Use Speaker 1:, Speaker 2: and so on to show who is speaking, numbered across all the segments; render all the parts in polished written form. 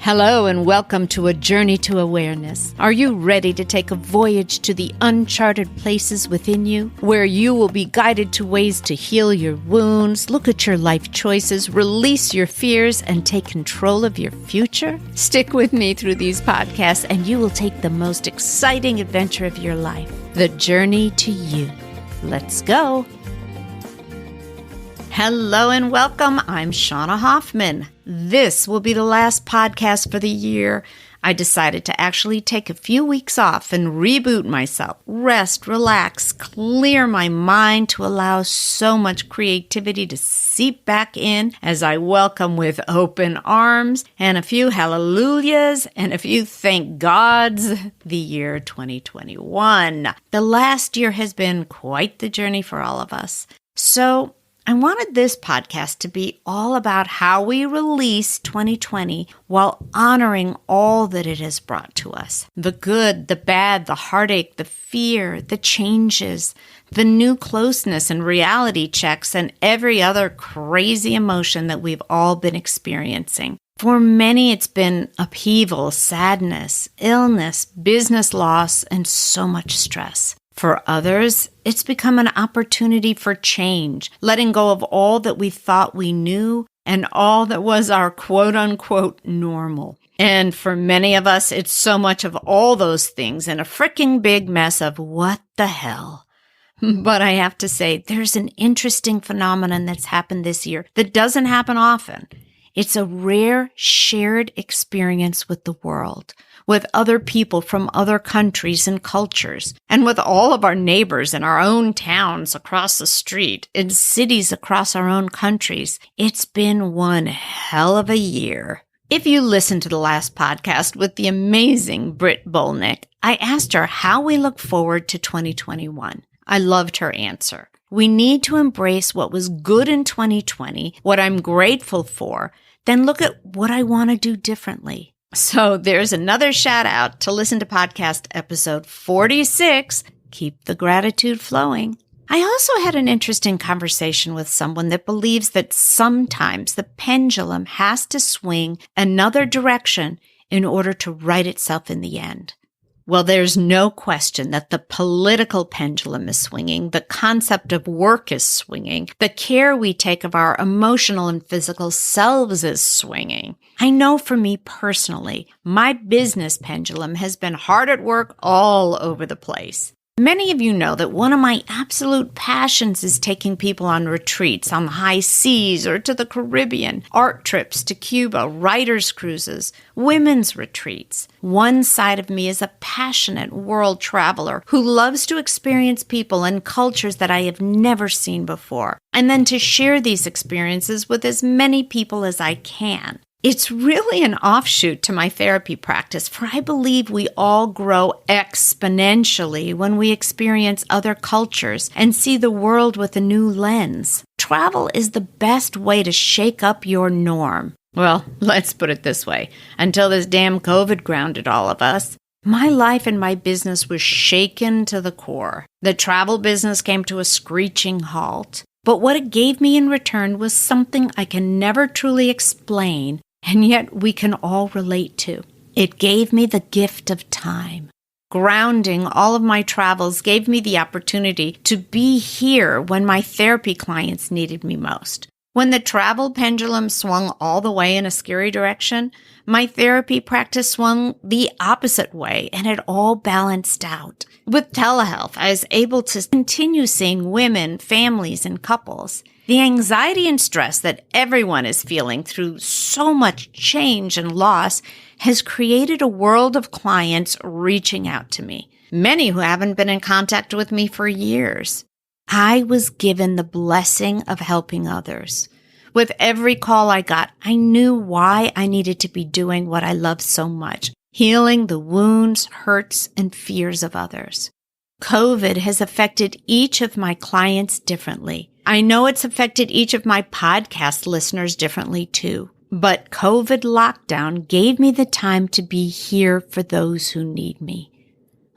Speaker 1: Hello and welcome to A Journey to Awareness. Are you ready to take a voyage to the uncharted places within you, where you will be guided to ways to heal your wounds, look at your life choices, release your fears, and take control of your future? Stick with me through these podcasts and you will take the most exciting adventure of your life, the journey to you. Let's go. Hello and welcome. I'm Shauna Hoffman. This will be the last podcast for the year. I decided to actually take a few weeks off and reboot myself, rest, relax, clear my mind to allow so much creativity to seep back in as I welcome with open arms and a few hallelujahs and a few thank gods the year 2021. The last year has been quite the journey for all of us. So I wanted this podcast to be all about how we release 2020 while honoring all that it has brought to us. The good, the bad, the heartache, the fear, the changes, the new closeness and reality checks, and every other crazy emotion that we've all been experiencing. For many, it's been upheaval, sadness, illness, business loss, and so much stress. For others, it's become an opportunity for change, letting go of all that we thought we knew and all that was our quote-unquote normal. And for many of us, it's so much of all those things and a freaking big mess of what the hell. But I have to say, there's an interesting phenomenon that's happened this year that doesn't happen often. It's a rare shared experience with the world, with other people from other countries and cultures, and with all of our neighbors in our own towns across the street, in cities across our own countries. It's been one hell of a year. If you listened to the last podcast with the amazing Britt Bolnick, I asked her how we look forward to 2021. I loved her answer. We need to embrace what was good in 2020, what I'm grateful for, then look at what I want to do differently. So there's another shout out to listen to podcast episode 46, Keep the Gratitude Flowing. I also had an interesting conversation with someone that believes that sometimes the pendulum has to swing another direction in order to right itself in the end. Well, there's no question that the political pendulum is swinging, the concept of work is swinging, the care we take of our emotional and physical selves is swinging. I know for me personally, my business pendulum has been hard at work all over the place. Many of you know that one of my absolute passions is taking people on retreats on the high seas or to the Caribbean, art trips to Cuba, writers' cruises, women's retreats. One side of me is a passionate world traveler who loves to experience people and cultures that I have never seen before, and then to share these experiences with as many people as I can. It's really an offshoot to my therapy practice, for I believe we all grow exponentially when we experience other cultures and see the world with a new lens. Travel is the best way to shake up your norm. Well, let's put it this way. Until this damn COVID grounded all of us, my life and my business was shaken to the core. The travel business came to a screeching halt. But what it gave me in return was something I can never truly explain, and yet we can all relate to. It gave me the gift of time. Grounding all of my travels gave me the opportunity to be here when my therapy clients needed me most. When the travel pendulum swung all the way in a scary direction, my therapy practice swung the opposite way, and it all balanced out. With telehealth, I was able to continue seeing women, families, and couples. The anxiety and stress that everyone is feeling through so much change and loss has created a world of clients reaching out to me, many who haven't been in contact with me for years. I was given the blessing of helping others. With every call I got, I knew why I needed to be doing what I love so much, healing the wounds, hurts, and fears of others. COVID has affected each of my clients differently. I know it's affected each of my podcast listeners differently too. But COVID lockdown gave me the time to be here for those who need me.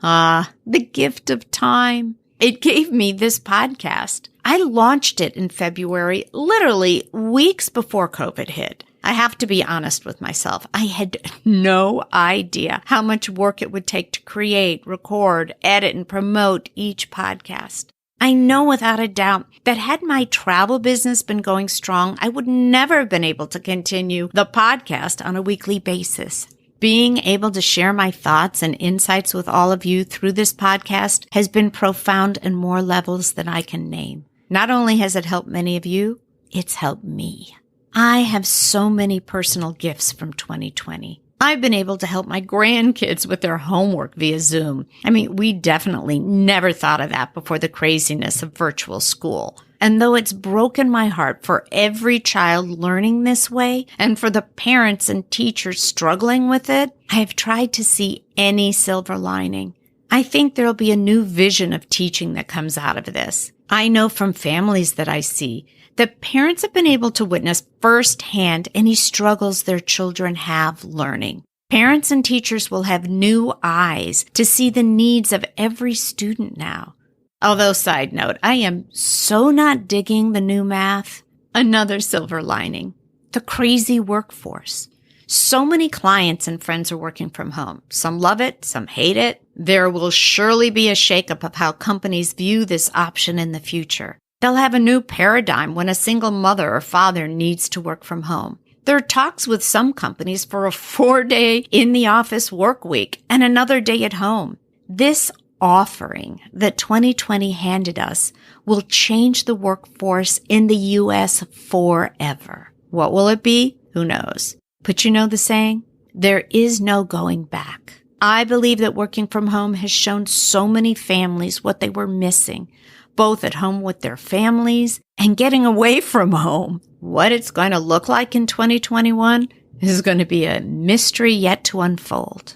Speaker 1: The gift of time. It gave me this podcast. I launched it in February, literally weeks before COVID hit. I have to be honest with myself. I had no idea how much work it would take to create, record, edit, and promote each podcast. I know without a doubt that had my travel business been going strong, I would never have been able to continue the podcast on a weekly basis. Being able to share my thoughts and insights with all of you through this podcast has been profound in more levels than I can name. Not only has it helped many of you, it's helped me. I have so many personal gifts from 2020. I've been able to help my grandkids with their homework via Zoom. We definitely never thought of that before the craziness of virtual school. And though it's broken my heart for every child learning this way and for the parents and teachers struggling with it, I have tried to see any silver lining. I think there'll be a new vision of teaching that comes out of this. I know from families that I see that parents have been able to witness firsthand any struggles their children have learning. Parents and teachers will have new eyes to see the needs of every student now. Although, side note, I am so not digging the new math. Another silver lining, the crazy workforce. So many clients and friends are working from home. Some love it, some hate it. There will surely be a shakeup of how companies view this option in the future. They'll have a new paradigm when a single mother or father needs to work from home. There are talks with some companies for a 4-day in-the-office work week and another day at home. This offering that 2020 handed us will change the workforce in the U.S. forever. What will it be? Who knows? But you know the saying? There is no going back. I believe that working from home has shown so many families what they were missing, both at home with their families and getting away from home. What it's going to look like in 2021 is going to be a mystery yet to unfold.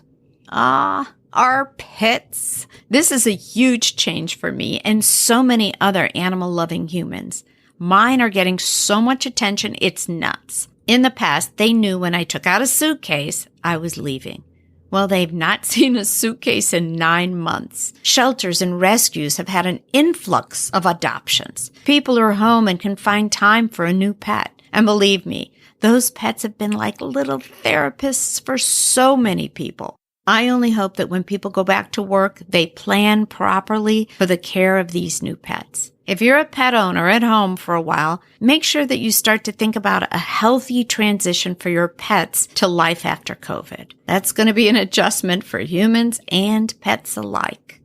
Speaker 1: Our pets. This is a huge change for me and so many other animal-loving humans. Mine are getting so much attention, it's nuts. In the past, they knew when I took out a suitcase, I was leaving. Well, they've not seen a suitcase in 9 months. Shelters and rescues have had an influx of adoptions. People are home and can find time for a new pet. And believe me, those pets have been like little therapists for so many people. I only hope that when people go back to work, they plan properly for the care of these new pets. If you're a pet owner at home for a while, make sure that you start to think about a healthy transition for your pets to life after COVID. That's going to be an adjustment for humans and pets alike.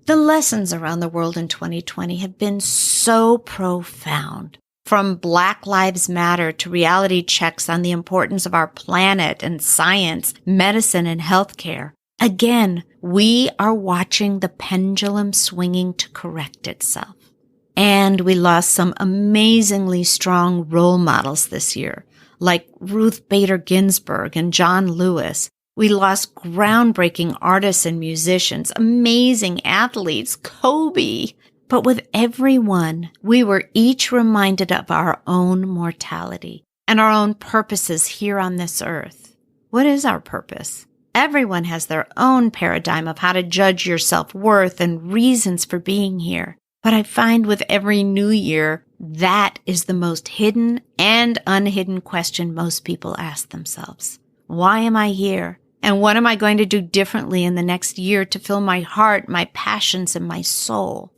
Speaker 1: The lessons around the world in 2020 have been so profound. From Black Lives Matter to reality checks on the importance of our planet and science, medicine, and healthcare. Again, we are watching the pendulum swinging to correct itself. And we lost some amazingly strong role models this year, like Ruth Bader Ginsburg and John Lewis. We lost groundbreaking artists and musicians, amazing athletes, Kobe. But with everyone, we were each reminded of our own mortality and our own purposes here on this earth. What is our purpose? Everyone has their own paradigm of how to judge your self-worth and reasons for being here. But I find with every new year, that is the most hidden and unhidden question most people ask themselves. Why am I here? And what am I going to do differently in the next year to fill my heart, my passions, and my soul?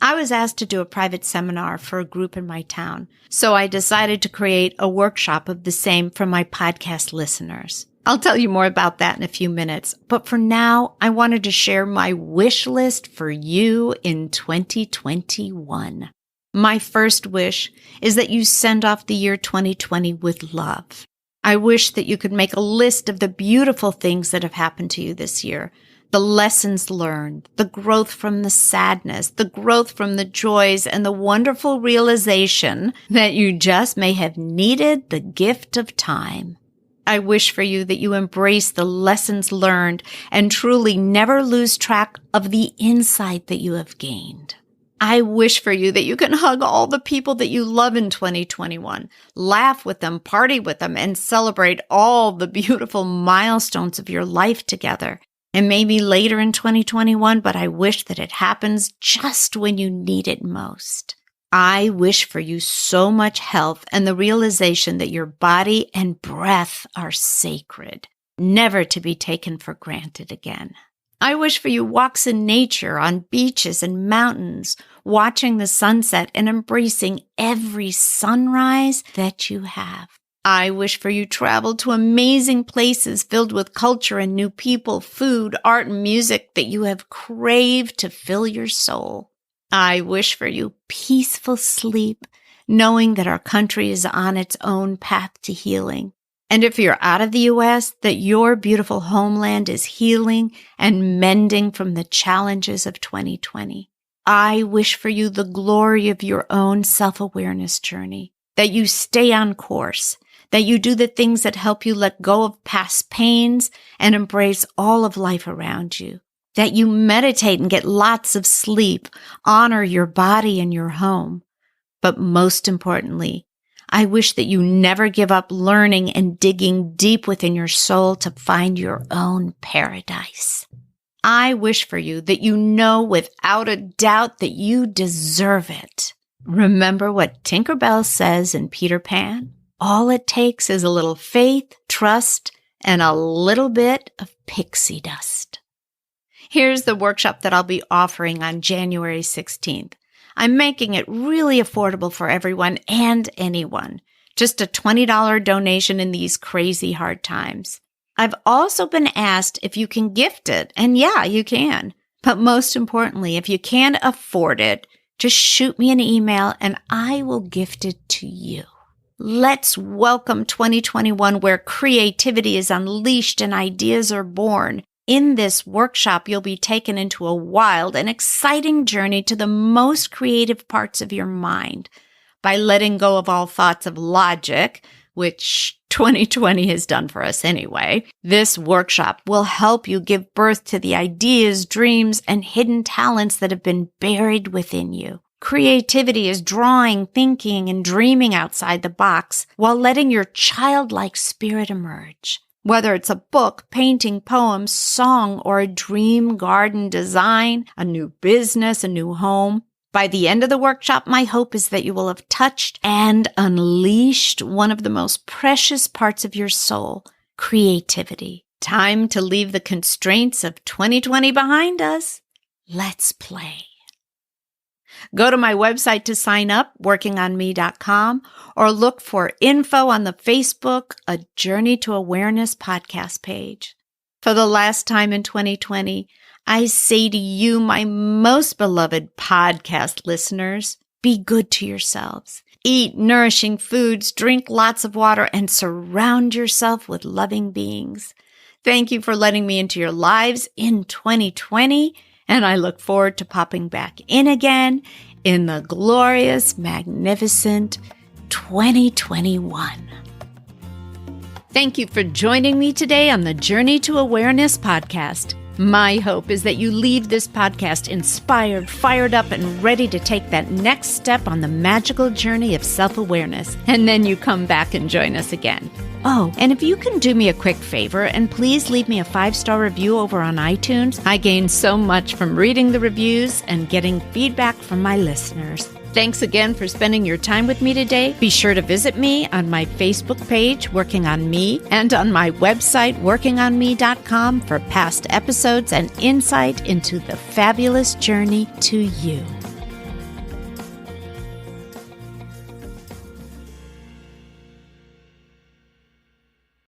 Speaker 1: I was asked to do a private seminar for a group in my town, so I decided to create a workshop of the same for my podcast listeners. I'll tell you more about that in a few minutes, but for now, I wanted to share my wish list for you in 2021. My first wish is that you send off the year 2020 with love. I wish that you could make a list of the beautiful things that have happened to you this year, the lessons learned, the growth from the sadness, the growth from the joys, and the wonderful realization that you just may have needed the gift of time. I wish for you that you embrace the lessons learned and truly never lose track of the insight that you have gained. I wish for you that you can hug all the people that you love in 2021, laugh with them, party with them, and celebrate all the beautiful milestones of your life together. And maybe later in 2021, but I wish that it happens just when you need it most. I wish for you so much health and the realization that your body and breath are sacred, never to be taken for granted again. I wish for you walks in nature, on beaches and mountains, watching the sunset and embracing every sunrise that you have. I wish for you travel to amazing places filled with culture and new people, food, art, and music that you have craved to fill your soul. I wish for you peaceful sleep, knowing that our country is on its own path to healing. And if you're out of the U.S., that your beautiful homeland is healing and mending from the challenges of 2020. I wish for you the glory of your own self-awareness journey, that you stay on course, that you do the things that help you let go of past pains and embrace all of life around you, that you meditate and get lots of sleep, honor your body and your home. But most importantly, I wish that you never give up learning and digging deep within your soul to find your own paradise. I wish for you that you know without a doubt that you deserve it. Remember what Tinkerbell says in Peter Pan? All it takes is a little faith, trust, and a little bit of pixie dust. Here's the workshop that I'll be offering on January 16th. I'm making it really affordable for everyone and anyone. Just a $20 donation in these crazy hard times. I've also been asked if you can gift it, and yeah, you can. But most importantly, if you can't afford it, just shoot me an email and I will gift it to you. Let's welcome 2021 where creativity is unleashed and ideas are born. In this workshop, you'll be taken into a wild and exciting journey to the most creative parts of your mind by letting go of all thoughts of logic, which 2020 has done for us anyway. This workshop will help you give birth to the ideas, dreams, and hidden talents that have been buried within you. Creativity is drawing, thinking, and dreaming outside the box while letting your childlike spirit emerge. Whether it's a book, painting, poem, song, or a dream garden design, a new business, a new home. By the end of the workshop, my hope is that you will have touched and unleashed one of the most precious parts of your soul, creativity. Time to leave the constraints of 2020 behind us. Let's play. Go to my website to sign up, workingonme.com, or look for info on the Facebook A Journey to Awareness podcast page. For the last time in 2020, I say to you, my most beloved podcast listeners, be good to yourselves. Eat nourishing foods, drink lots of water, and surround yourself with loving beings. Thank you for letting me into your lives in 2020. And I look forward to popping back in again in the glorious, magnificent 2021. Thank you for joining me today on the Journey to Awareness podcast. My hope is that you leave this podcast inspired, fired up, and ready to take that next step on the magical journey of self-awareness. And then you come back and join us again. Oh, and if you can do me a quick favor and please leave me a 5-star review over on iTunes. I gain so much from reading the reviews and getting feedback from my listeners. Thanks again for spending your time with me today. Be sure to visit me on my Facebook page, Working on Me, and on my website, workingonme.com, for past episodes and insight into the fabulous journey to you.